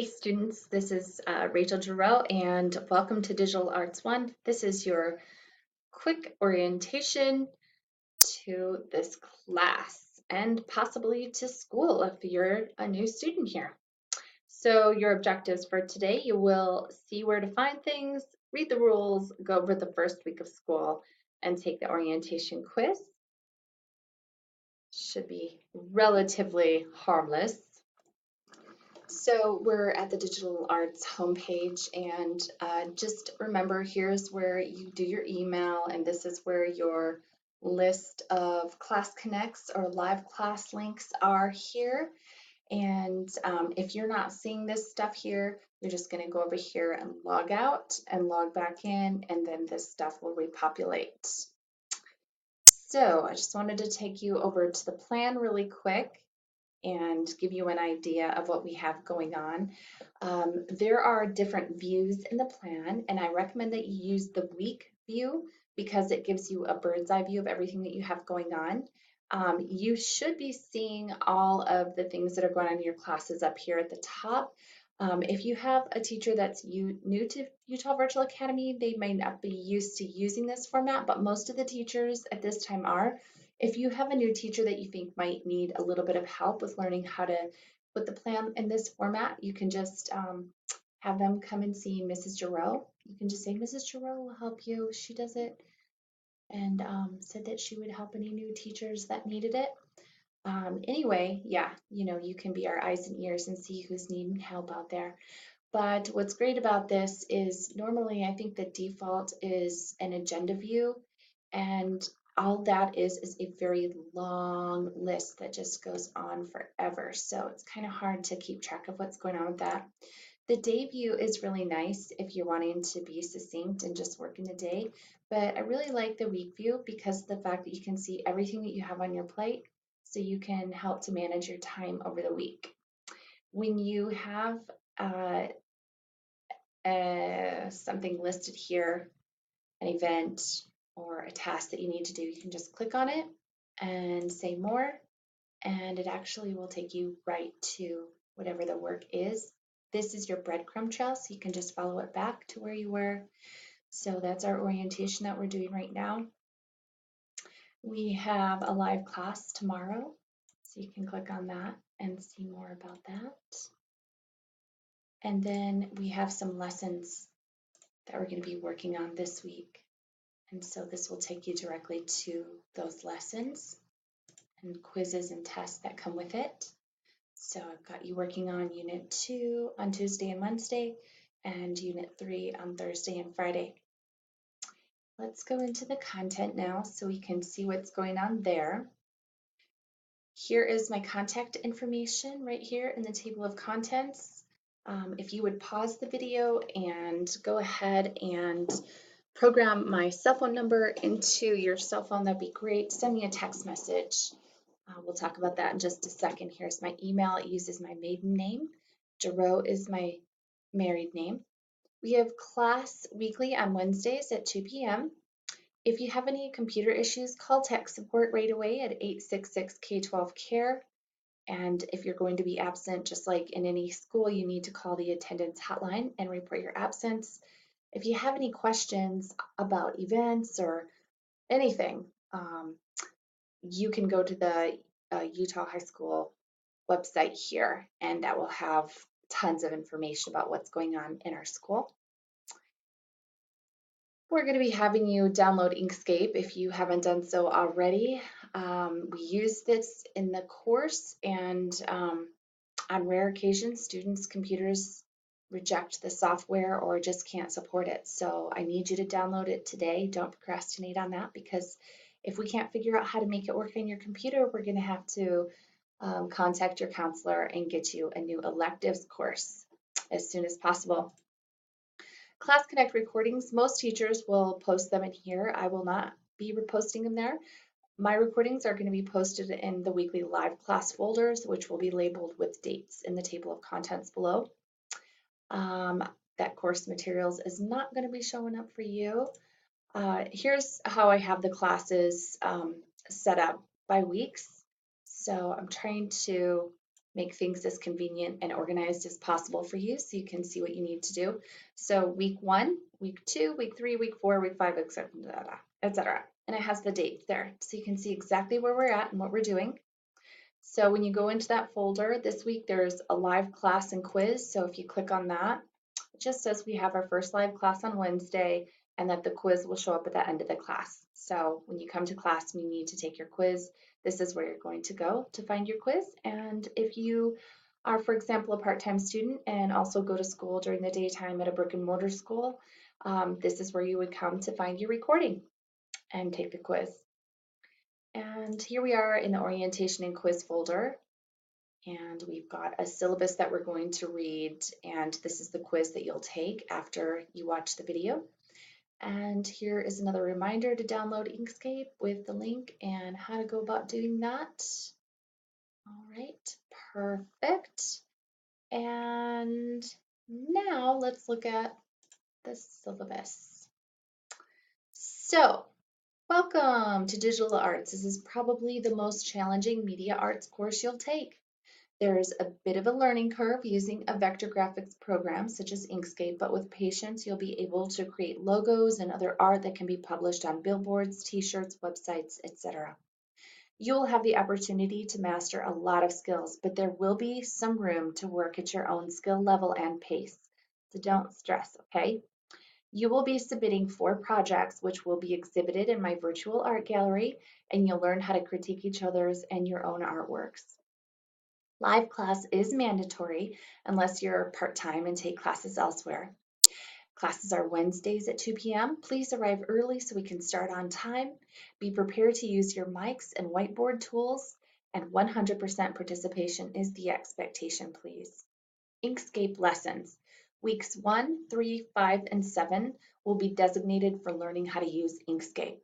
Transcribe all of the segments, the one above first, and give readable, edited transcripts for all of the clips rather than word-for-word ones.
Hey students, this is Rachel Girot and welcome to Digital Arts 1. This is your quick orientation to this class and possibly to school if you're a new student here. So your objectives for today, you will see where to find things, read the rules, go over the first week of school, and take the orientation quiz. Should be relatively harmless. So we're at the Digital Arts homepage, and just remember, here's where you do your email, and this is where your list of class connects or live class links are here. And if you're not seeing this stuff here, you're just going to go over here and log out and log back in, and then this stuff will repopulate. So I just wanted to take you over to the plan really quick and give you an idea of what we have going on. There are different views in the plan, and I recommend that you use the week view because it gives you a bird's eye view of everything that you have going on. You should be seeing all of the things that are going on in your classes up here at the top. If you have a teacher that's new to Utah Virtual Academy, they may not be used to using this format, but most of the teachers at this time are. If you have a new teacher that you think might need a little bit of help with learning how to put the plan in this format, you can just have them come and see Mrs. Giroux. You can just say, Mrs. Giroux will help you. She does it, and said that she would help any new teachers that needed it. Anyway, yeah, you can be our eyes and ears and see who's needing help out there. But what's great about this is normally I think the default is an agenda view, and all that is a very long list that just goes on forever. So it's kind of hard to keep track of what's going on with that. The day view is really nice if you're wanting to be succinct and just work in the day, but I really like the week view because of the fact that you can see everything that you have on your plate, so you can help to manage your time over the week. When you have uh, something listed here, an event or a task that you need to do, you can just click on it and say more, and it actually will take you right to whatever the work is. This is your breadcrumb trail, so you can just follow it back to where you were. So that's our orientation that we're doing right now. We have a live class tomorrow, so you can click on that and see more about that. And then we have some lessons that we're going to be working on this week. And so this will take you directly to those lessons and quizzes and tests that come with it. So I've got you working on Unit 2 on Tuesday and Wednesday, and Unit 3 on Thursday and Friday. Let's go into the content now so we can see what's going on there. Here is my contact information right here in the table of contents. If you would pause the video and go ahead and program my cell phone number into your cell phone, that'd be great. Send me a text message. We'll talk about that in just a second. Here's my email. It uses my maiden name. Girot is my married name. We have class weekly on Wednesdays at 2 p.m. If you have any computer issues, call tech support right away at 866-K12-CARE. And if you're going to be absent, just like in any school, you need to call the attendance hotline and report your absence. If you have any questions about events or anything, you can go to the Utah High School website here, and that will have tons of information about what's going on in our school. We're going to be having you download Inkscape if you haven't done so already. We use this in the course, and on rare occasions, students' computers reject the software or just can't support it. So I need you to download it today. Don't procrastinate on that, because if we can't figure out how to make it work on your computer, we're going to have to contact your counselor and get you a new electives course as soon as possible. Class Connect recordings, most teachers will post them in here. I will not be reposting them there. My recordings are going to be posted in the weekly live class folders, which will be labeled with dates in the table of contents below. That course materials is not going to be showing up for you. Here's how I have the classes set up by weeks. So I'm trying to make things as convenient and organized as possible for you so you can see what you need to do. So week 1, week 2, week 3, week 4, week 5, etc., etc. And it has the dates there so you can see exactly where we're at and what we're doing. So when you go into that folder this week, there's a live class and quiz. So if you click on that, it just says we have our first live class on Wednesday and that the quiz will show up at the end of the class. So when you come to class and you need to take your quiz, this is where you're going to go to find your quiz. And if you are, for example, a part-time student and also go to school during the daytime at a brick and mortar school, this is where you would come to find your recording and take the quiz. And here we are in the orientation and quiz folder. And we've got a syllabus that we're going to read, and this is the quiz that you'll take after you watch the video. And here is another reminder to download Inkscape with the link and how to go about doing that. All right, perfect. And now let's look at the syllabus. So, welcome to Digital Arts. This is probably the most challenging media arts course you'll take. There's a bit of a learning curve using a vector graphics program such as Inkscape, but with patience, you'll be able to create logos and other art that can be published on billboards, t-shirts, websites, etc. You'll have the opportunity to master a lot of skills, but there will be some room to work at your own skill level and pace. So don't stress, okay? You will be submitting 4 projects, which will be exhibited in my virtual art gallery, and you'll learn how to critique each other's and your own artworks. Live class is mandatory unless you're part-time and take classes elsewhere. Classes are Wednesdays at 2 p.m. Please arrive early so we can start on time. Be prepared to use your mics and whiteboard tools, and 100% participation is the expectation, please. Inkscape lessons. Weeks 1, 3, 5, and 7 will be designated for learning how to use Inkscape.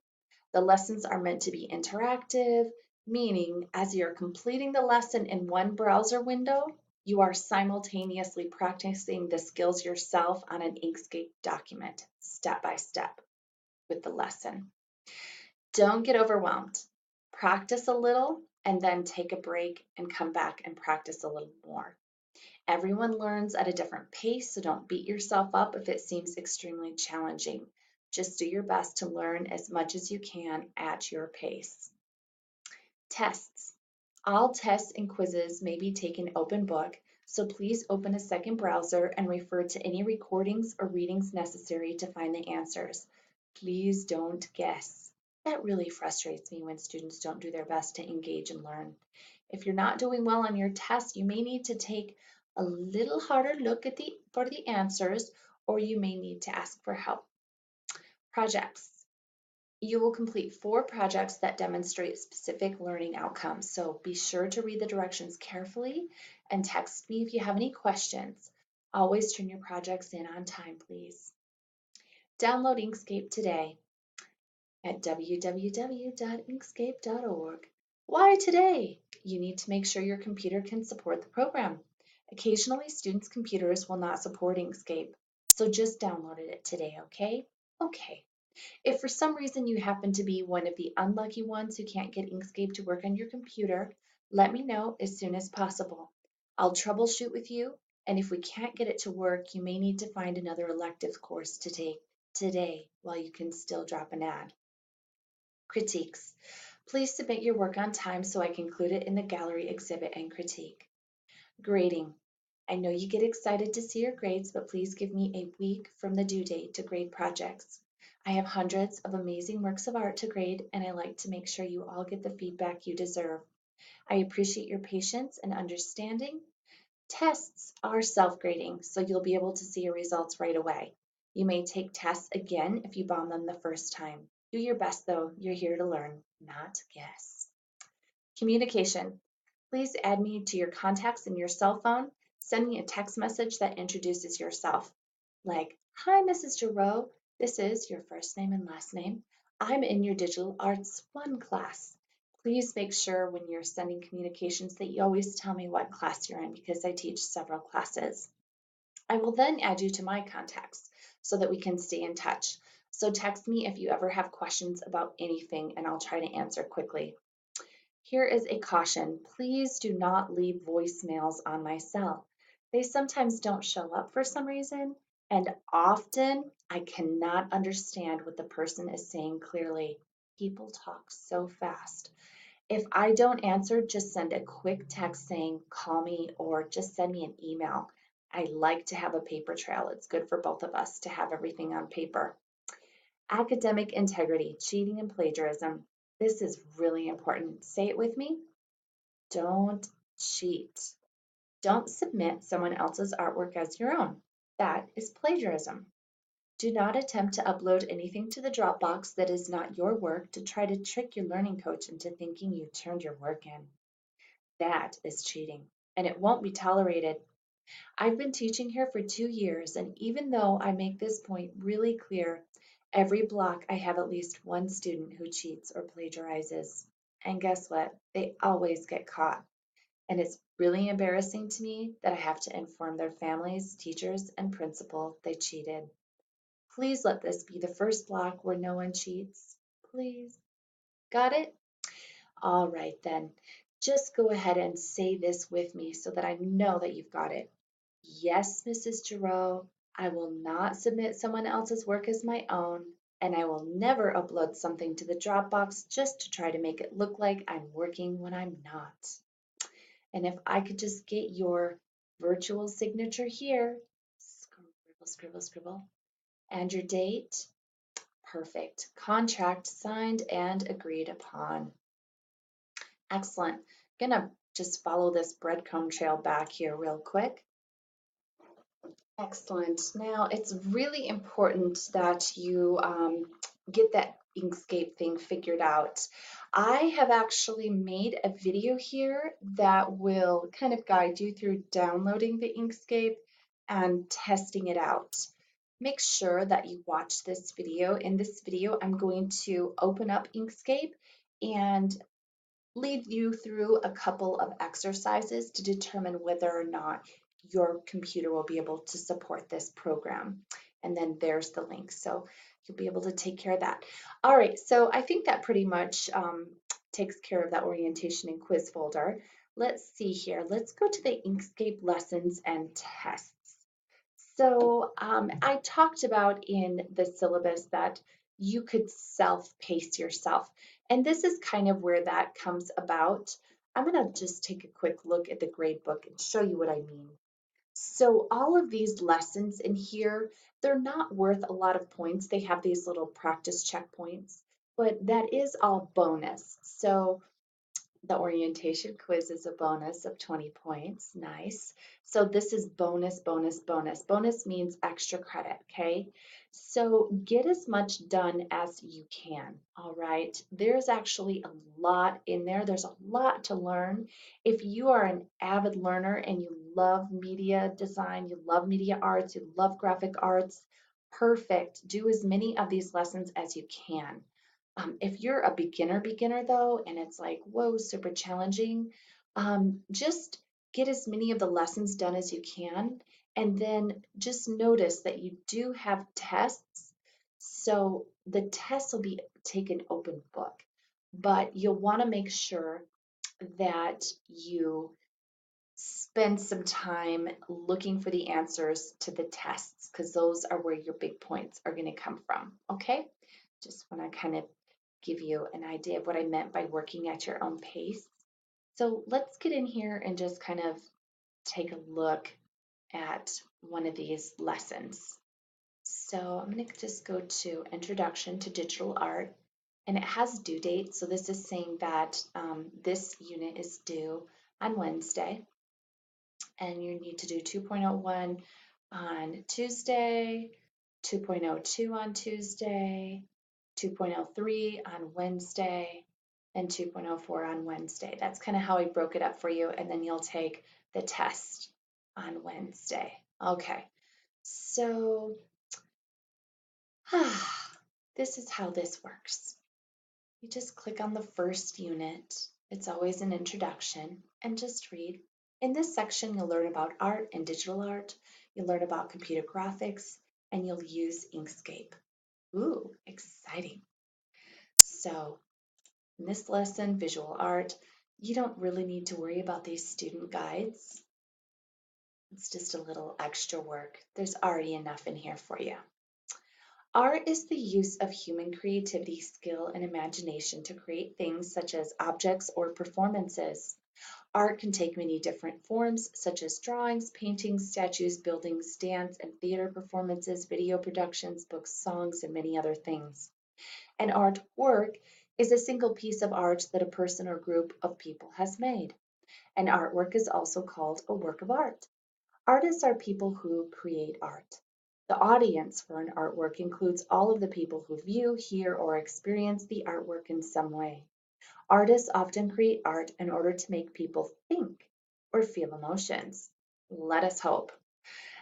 The lessons are meant to be interactive, meaning as you're completing the lesson in one browser window, you are simultaneously practicing the skills yourself on an Inkscape document, step by step, with the lesson. Don't get overwhelmed. Practice a little and then take a break and come back and practice a little more. Everyone learns at a different pace, so don't beat yourself up if it seems extremely challenging. Just do your best to learn as much as you can at your pace. Tests. All tests and quizzes may be taken open book, so please open a second browser and refer to any recordings or readings necessary to find the answers. Please don't guess. That really frustrates me when students don't do their best to engage and learn. If you're not doing well on your test, you may need to take a little harder look at for the answers, or you may need to ask for help. Projects. You will complete 4 projects that demonstrate specific learning outcomes, so be sure to read the directions carefully and text me if you have any questions. Always turn your projects in on time, please. Download Inkscape today at www.inkscape.org. Why today? You need to make sure your computer can support the program. Occasionally, students' computers will not support Inkscape, so just download it today, okay? Okay. If for some reason you happen to be one of the unlucky ones who can't get Inkscape to work on your computer, let me know as soon as possible. I'll troubleshoot with you, and if we can't get it to work, you may need to find another elective course to take today while you can still drop an ad. Critiques. Please submit your work on time so I can include it in the gallery exhibit and critique. Grading. I know you get excited to see your grades, but please give me a week from the due date to grade projects. I have hundreds of amazing works of art to grade, and I like to make sure you all get the feedback you deserve. I appreciate your patience and understanding. Tests are self-grading, so you'll be able to see your results right away. You may take tests again if you bomb them the first time. Do your best though, you're here to learn, not guess. Communication. Please add me to your contacts in your cell phone. Send me a text message that introduces yourself. Like, hi, Mrs. Girot. This is your first name and last name. I'm in your Digital Arts 1 class. Please make sure when you're sending communications that you always tell me what class you're in because I teach several classes. I will then add you to my contacts so that we can stay in touch. So text me if you ever have questions about anything and I'll try to answer quickly. Here is a caution. Please do not leave voicemails on my cell. They sometimes don't show up for some reason, and often I cannot understand what the person is saying clearly. People talk so fast. If I don't answer, just send a quick text saying, call me, or just send me an email. I like to have a paper trail. It's good for both of us to have everything on paper. Academic integrity, cheating and plagiarism. This is really important. Say it with me. Don't cheat. Don't submit someone else's artwork as your own. That is plagiarism. Do not attempt to upload anything to the Dropbox that is not your work to try to trick your learning coach into thinking you turned your work in. That is cheating, and it won't be tolerated. I've been teaching here for 2 years, and even though I make this point really clear, every block I have at least one student who cheats or plagiarizes. And guess what? They always get caught. And it's really embarrassing to me that I have to inform their families, teachers, and principal they cheated. Please let this be the first block where no one cheats. Please. Got it? All right then. Just go ahead and say this with me so that I know that you've got it. Yes, Mrs. Girot, I will not submit someone else's work as my own, and I will never upload something to the Dropbox just to try to make it look like I'm working when I'm not. And if I could just get your virtual signature here, scribble, scribble, scribble, and your date, perfect. Contract signed and agreed upon. Excellent. Gonna just follow this breadcrumb trail back here real quick. Excellent. Now, it's really important that you get that Inkscape thing figured out. I have actually made a video here that will kind of guide you through downloading the Inkscape and testing it out. Make sure that you watch this video. In this video, I'm going to open up Inkscape and lead you through a couple of exercises to determine whether or not your computer will be able to support this program. And then there's the link. So you'll be able to take care of that. All right, so I think that pretty much takes care of that orientation and quiz folder. Let's see here. Let's go to the Inkscape lessons and tests. So I talked about in the syllabus that you could self-pace yourself. And this is kind of where that comes about. I'm going to just take a quick look at the grade book and show you what I mean. So all of these lessons in here, they're not worth a lot of points. They have these little practice checkpoints, but that is all bonus. So the orientation quiz is a bonus of 20 points. Nice. So this is bonus, bonus, bonus. Bonus means extra credit, okay? So get as much done as you can, all right? There's actually a lot in there. There's a lot to learn. If you are an avid learner and you love media design, you love media arts, you love graphic arts, perfect. Do as many of these lessons as you can. If you're a beginner though, and it's like, whoa, super challenging, just get as many of the lessons done as you can. And then just notice that you do have tests. So the tests will be taken open book, but you'll want to make sure that you spend some time looking for the answers to the tests because those are where your big points are going to come from. Okay? Just want to kind of give you an idea of what I meant by working at your own pace. So let's get in here and just kind of take a look at one of these lessons. So I'm going to just go to Introduction to Digital Art, and it has due date. So this is saying that this unit is due on Wednesday, and you need to do 2.01 on Tuesday, 2.02 on Tuesday, 2.03 on Wednesday, and 2.04 on Wednesday. That's kind of how I broke it up for you, and then you'll take the test on Wednesday. Okay, so this is how this works. You just click on the first unit. It's always an introduction, and just read. In this section, you'll learn about art and digital art. You'll learn about computer graphics, and you'll use Inkscape. Ooh, exciting. So in this lesson, visual art, You don't really need to worry about these student guides. It's just a little extra work. There's already enough in here for you. Art is the use of human creativity, skill, and imagination to create things such as objects or performances. Art can take many different forms, such as drawings, paintings, statues, buildings, dance and theater performances, video productions, books, songs, and many other things. An artwork is a single piece of art that a person or group of people has made. An artwork is also called a work of art. Artists are people who create art. The audience for an artwork includes all of the people who view, hear, or experience the artwork in some way. Artists often create art in order to make people think or feel emotions. Let us hope.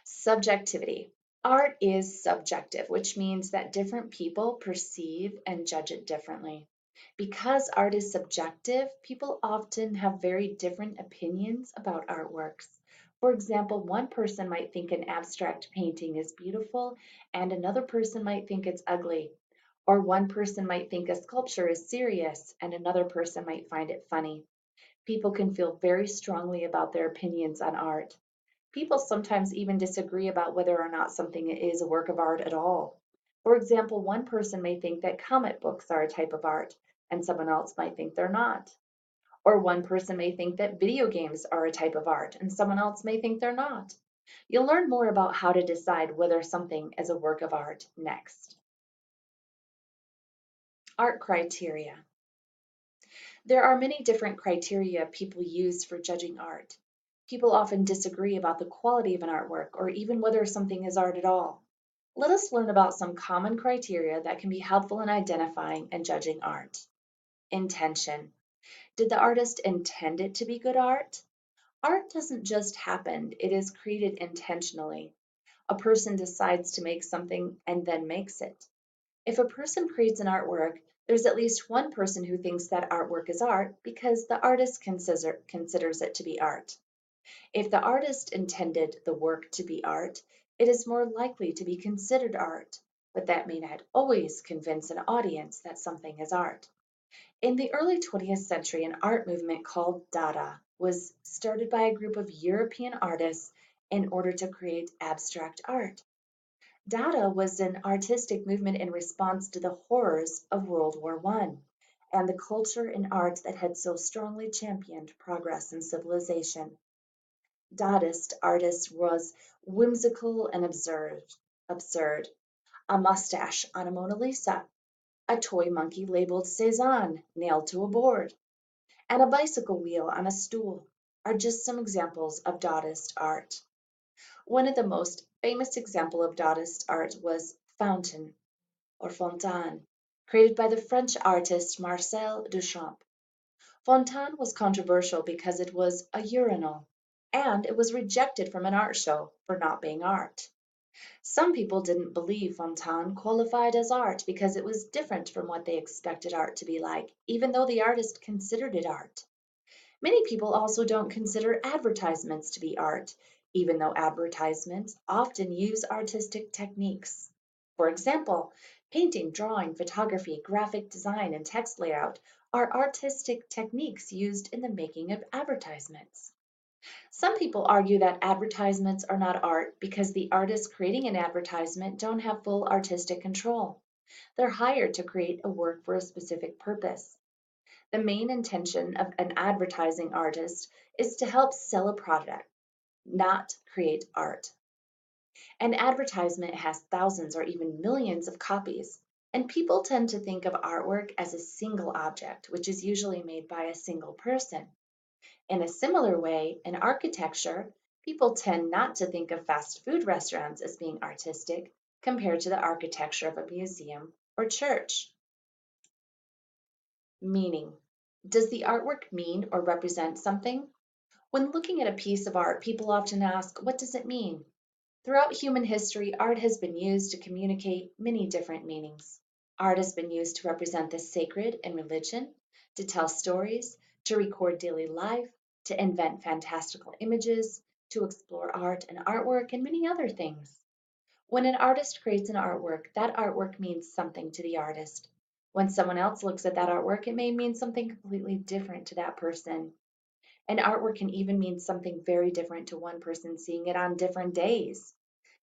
Subjectivity. Art is subjective, which means that different people perceive and judge it differently. Because art is subjective, people often have very different opinions about artworks. For example, one person might think an abstract painting is beautiful, and another person might think it's ugly. Or one person might think a sculpture is serious, and another person might find it funny. People can feel very strongly about their opinions on art. People sometimes even disagree about whether or not something is a work of art at all. For example, one person may think that comic books are a type of art, and someone else might think they're not. Or one person may think that video games are a type of art, and someone else may think they're not. You'll learn more about how to decide whether something is a work of art next. Art criteria. There are many different criteria people use for judging art. People often disagree about the quality of an artwork or even whether something is art at all. Let us learn about some common criteria that can be helpful in identifying and judging art. Intention. Did the artist intend it to be good art? Art doesn't just happen, it is created intentionally. A person decides to make something and then makes it. If a person creates an artwork, there's at least one person who thinks that artwork is art because the artist considers it to be art. If the artist intended the work to be art, it is more likely to be considered art, but that may not always convince an audience that something is art. In the early 20th century, an art movement called Dada was started by a group of European artists in order to create abstract art. Dada was an artistic movement in response to the horrors of World War I and the culture and art that had so strongly championed progress and civilization. Dadaist artist was whimsical and absurd. A mustache on a Mona Lisa, a toy monkey labeled Cézanne nailed to a board, and a bicycle wheel on a stool are just some examples of Dadaist art. One of the most famous example of Dadaist art was Fountain or Fontaine, created by the French artist Marcel Duchamp. Fontaine was controversial because it was a urinal, and it was rejected from an art show for not being art. Some people didn't believe Fontaine qualified as art because it was different from what they expected art to be like, even though the artist considered it art. Many people also don't consider advertisements to be art, even though advertisements often use artistic techniques. For example, painting, drawing, photography, graphic design, and text layout are artistic techniques used in the making of advertisements. Some people argue that advertisements are not art because the artists creating an advertisement don't have full artistic control. They're hired to create a work for a specific purpose. The main intention of an advertising artist is to help sell a product, not create art. An advertisement has thousands or even millions of copies, and people tend to think of artwork as a single object, which is usually made by a single person. In a similar way, in architecture, people tend not to think of fast food restaurants as being artistic compared to the architecture of a museum or church. Meaning. Does the artwork mean or represent something? When looking at a piece of art, people often ask, what does it mean? Throughout human history, art has been used to communicate many different meanings. Art has been used to represent the sacred in religion, to tell stories, to record daily life, to invent fantastical images, to explore art and artwork, and many other things. When an artist creates an artwork, that artwork means something to the artist. When someone else looks at that artwork, it may mean something completely different to that person. An artwork can even mean something very different to one person seeing it on different days.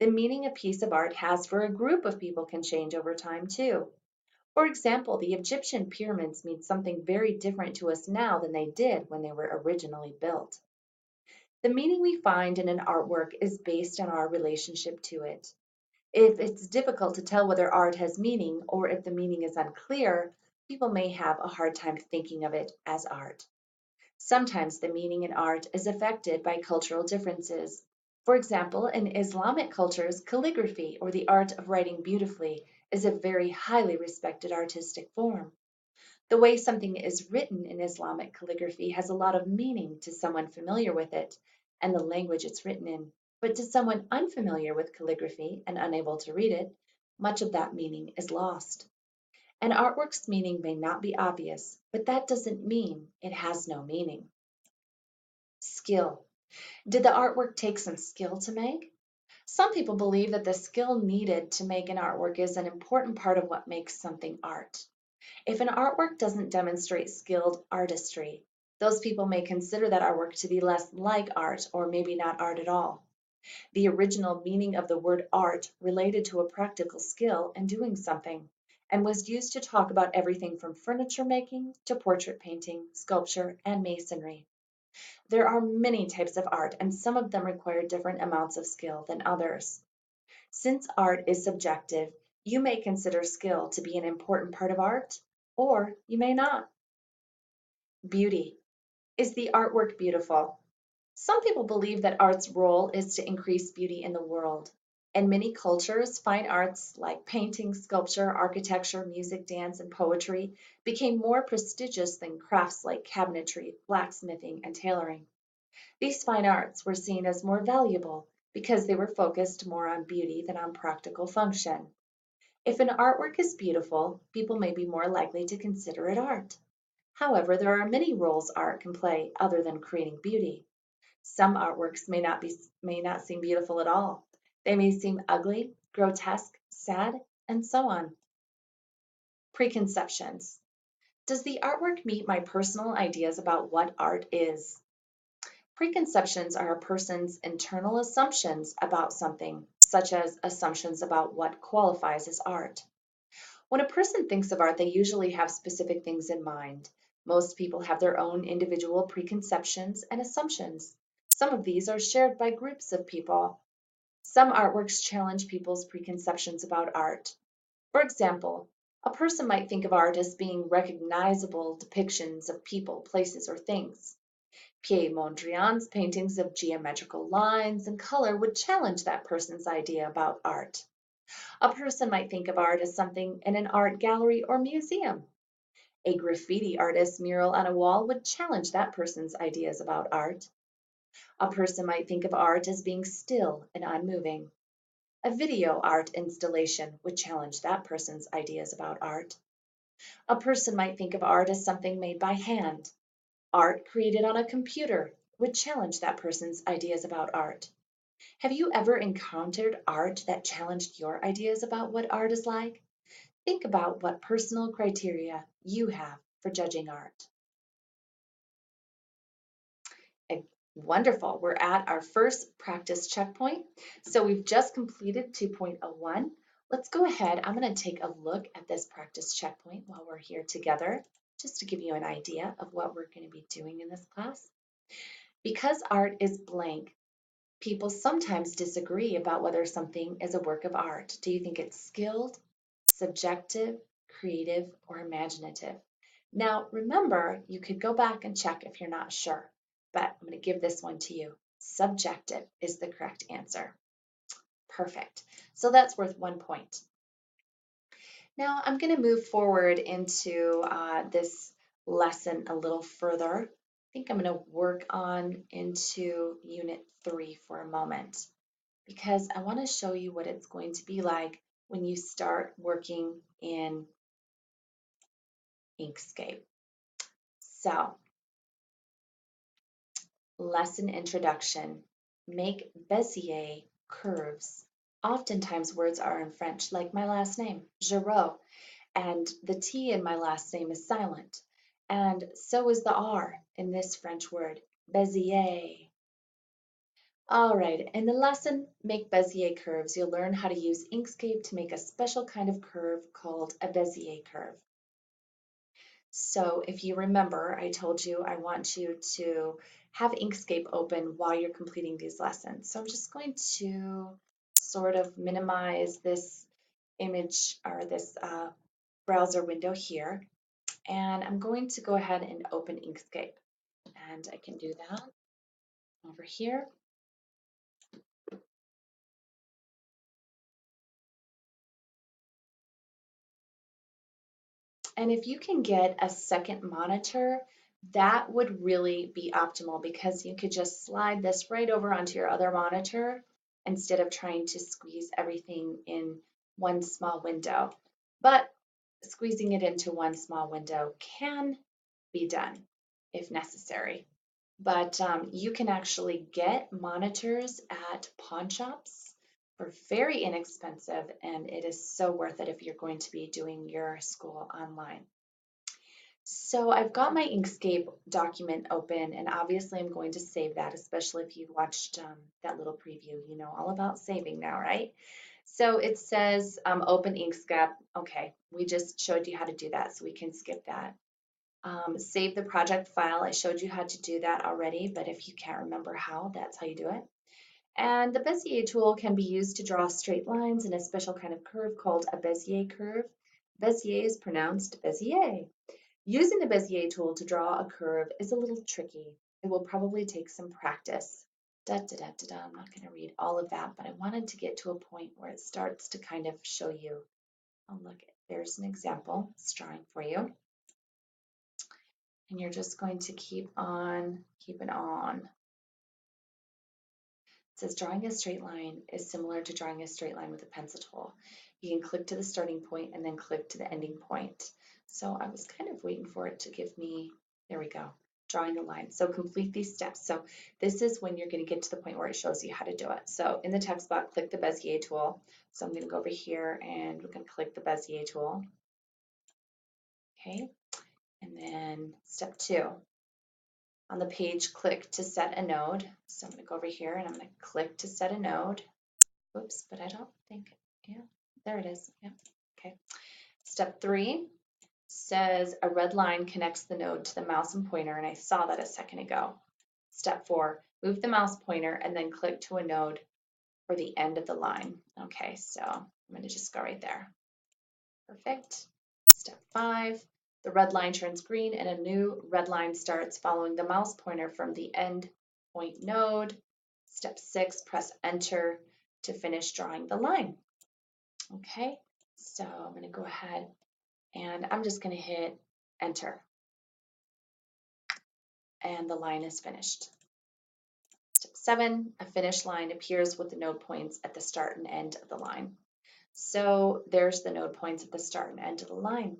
The meaning a piece of art has for a group of people can change over time too. For example, the Egyptian pyramids mean something very different to us now than they did when they were originally built. The meaning we find in an artwork is based on our relationship to it. If it's difficult to tell whether art has meaning or if the meaning is unclear, people may have a hard time thinking of it as art. Sometimes the meaning in art is affected by cultural differences. For example, in Islamic cultures, calligraphy, or the art of writing beautifully, is a very highly respected artistic form. The way something is written in Islamic calligraphy has a lot of meaning to someone familiar with it and the language it's written in. But to someone unfamiliar with calligraphy and unable to read it, much of that meaning is lost. An artwork's meaning may not be obvious, but that doesn't mean it has no meaning. Skill. Did the artwork take some skill to make? Some people believe that the skill needed to make an artwork is an important part of what makes something art. If an artwork doesn't demonstrate skilled artistry, those people may consider that artwork to be less like art or maybe not art at all. The original meaning of the word art related to a practical skill in doing something and was used to talk about everything from furniture making to portrait painting, sculpture, and masonry. There are many types of art, and some of them require different amounts of skill than others. Since art is subjective, you may consider skill to be an important part of art, or you may not. Beauty. Is the artwork beautiful? Some people believe that art's role is to increase beauty in the world. In many cultures, fine arts like painting, sculpture, architecture, music, dance, and poetry became more prestigious than crafts like cabinetry, blacksmithing, and tailoring. These fine arts were seen as more valuable because they were focused more on beauty than on practical function. If an artwork is beautiful, people may be more likely to consider it art. However, there are many roles art can play other than creating beauty. Some artworks may not seem beautiful at all. They may seem ugly, grotesque, sad, and so on. Preconceptions. Does the artwork meet my personal ideas about what art is? Preconceptions are a person's internal assumptions about something, such as assumptions about what qualifies as art. When a person thinks of art, they usually have specific things in mind. Most people have their own individual preconceptions and assumptions. Some of these are shared by groups of people. Some artworks challenge people's preconceptions about art. For example, a person might think of art as being recognizable depictions of people, places, or things. Pierre Mondrian's paintings of geometrical lines and color would challenge that person's idea about art. A person might think of art as something in an art gallery or museum. A graffiti artist's mural on a wall would challenge that person's ideas about art. A person might think of art as being still and unmoving. A video art installation would challenge that person's ideas about art. A person might think of art as something made by hand. Art created on a computer would challenge that person's ideas about art. Have you ever encountered art that challenged your ideas about what art is like? Think about what personal criteria you have for judging art. Wonderful. We're at our first practice checkpoint. So we've just completed 2.01. Let's go ahead. I'm going to take a look at this practice checkpoint while we're here together, just to give you an idea of what we're going to be doing in this class. Because art is blank, people sometimes disagree about whether something is a work of art. Do you think it's skilled, subjective, creative, or imaginative? Now, remember, you could go back and check if you're not sure, but I'm going to give this one to you. Subjective is the correct answer. Perfect. So that's worth 1 point. Now, I'm going to move forward into this lesson a little further. I think I'm going to work on into Unit 3 for a moment, because I want to show you what it's going to be like when you start working in Inkscape. So, lesson introduction. Make Bezier curves. Oftentimes words are in French, like my last name, Girot, and the T in my last name is silent. And so is the R in this French word, Bezier. All right, in the lesson, Make Bezier Curves, you'll learn how to use Inkscape to make a special kind of curve called a Bezier curve. So if you remember, I told you I want you to have Inkscape open while you're completing these lessons. So I'm just going to sort of minimize this image or this browser window here. And I'm going to go ahead and open Inkscape. And I can do that over here. And if you can get a second monitor, that would really be optimal because you could just slide this right over onto your other monitor instead of trying to squeeze everything in one small window. But squeezing it into one small window can be done if necessary. But you can actually get monitors at pawn shops for very inexpensive, and it is so worth it if you're going to be doing your school online. So I've got my Inkscape document open, and obviously I'm going to save that, especially if you watched that little preview. You know all about saving now, right? So it says open Inkscape. Okay, we just showed you how to do that, so we can skip that. Save the project file. I showed you how to do that already, but if you can't remember how, that's how you do it. And the Bezier tool can be used to draw straight lines in a special kind of curve called a Bezier curve. Bezier is pronounced Bezier. Using the Bezier tool to draw a curve is a little tricky. It will probably take some practice. Da, da, da, da, da. I'm not going to read all of that, but I wanted to get to a point where it starts to kind of show you. Oh, look, there's an example. It's drawing for you. And you're just going to keep on keeping on. It says drawing a straight line is similar to drawing a straight line with a pencil tool. You can click to the starting point and then click to the ending point. So I was kind of waiting for it to give me, there we go, drawing a line. So complete these steps. So this is when you're going to get to the point where it shows you how to do it. So in the text box, click the Bezier tool. So I'm going to go over here and we're going to click the Bezier tool. Okay, and then step 2. On the page, click to set a node. So I'm going to go over here and I'm going to click to set a node. Oops, but I don't think, yeah, there it is. Yeah, okay. Step 3 says a red line connects the node to the mouse and pointer, and I saw that a second ago. Step 4, move the mouse pointer and then click to a node for the end of the line. Okay, so I'm going to just go right there. Perfect. Step 5, the red line turns green and a new red line starts following the mouse pointer from the end point node. Step 6, press enter to finish drawing the line. Okay, so I'm going to go ahead and I'm just going to hit enter. And the line is finished. Step 7, a finish line appears with the node points at the start and end of the line. So there's the node points at the start and end of the line.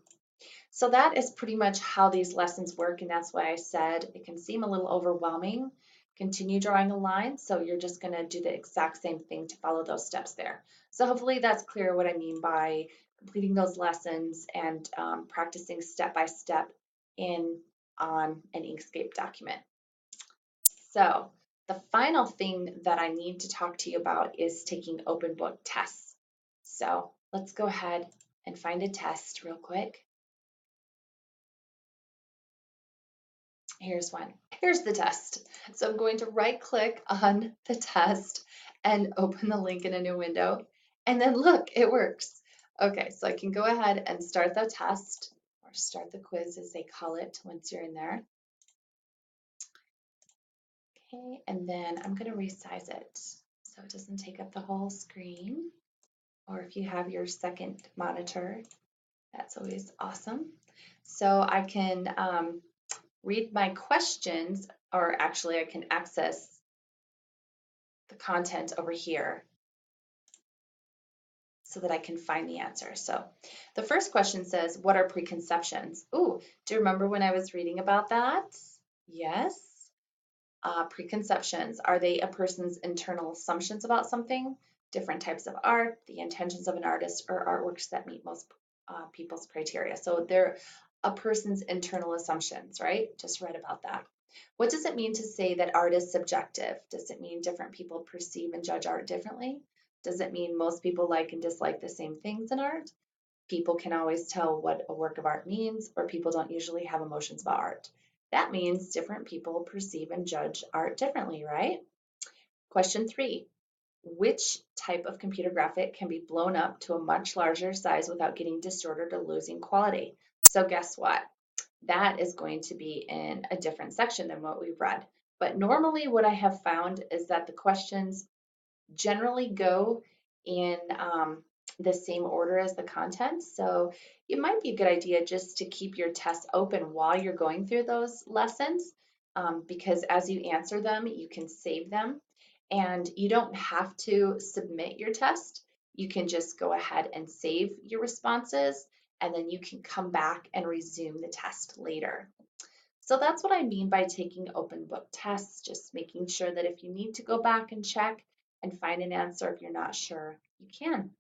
So that is pretty much how these lessons work, and that's why I said it can seem a little overwhelming. Continue drawing a line, so you're just going to do the exact same thing to follow those steps there. So hopefully that's clear what I mean by completing those lessons and practicing step by step on an Inkscape document. So the final thing that I need to talk to you about is taking open book tests. So let's go ahead and find a test real quick. Here's one. Here's the test. So I'm going to right click on the test and open the link in a new window. And then look, it works. Okay, so I can go ahead and start the test or start the quiz as they call it once you're in there. Okay, and then I'm going to resize it so it doesn't take up the whole screen. Or if you have your second monitor, that's always awesome. So I can read my questions, or actually I can access the content over here so that I can find the answer. So the first question says, what are preconceptions? Ooh, do you remember when I was reading about that? Yes. Preconceptions, are they a person's internal assumptions about something, different types of art, the intentions of an artist, or artworks that meet most people's criteria. So they're a person's internal assumptions, right? Just read about that. What does it mean to say that art is subjective? Does it mean different people perceive and judge art differently? Does it mean most people like and dislike the same things in art? People can always tell what a work of art means, or people don't usually have emotions about art. That means different people perceive and judge art differently, right? Question 3. Which type of computer graphic can be blown up to a much larger size without getting distorted or losing quality? So guess what? That is going to be in a different section than what we've read. But normally what I have found is that the questions generally go in the same order as the content. So it might be a good idea just to keep your tests open while you're going through those lessons, because as you answer them, you can save them and you don't have to submit your test. You can just go ahead and save your responses, and then you can come back and resume the test later. So that's what I mean by taking open book tests, just making sure that if you need to go back and check and find an answer if you're not sure, you can.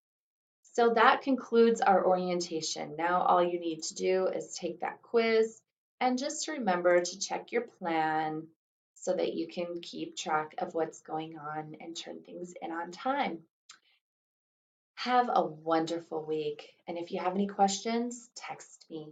So that concludes our orientation. Now all you need to do is take that quiz and just remember to check your plan so that you can keep track of what's going on and turn things in on time. Have a wonderful week. And if you have any questions, text me.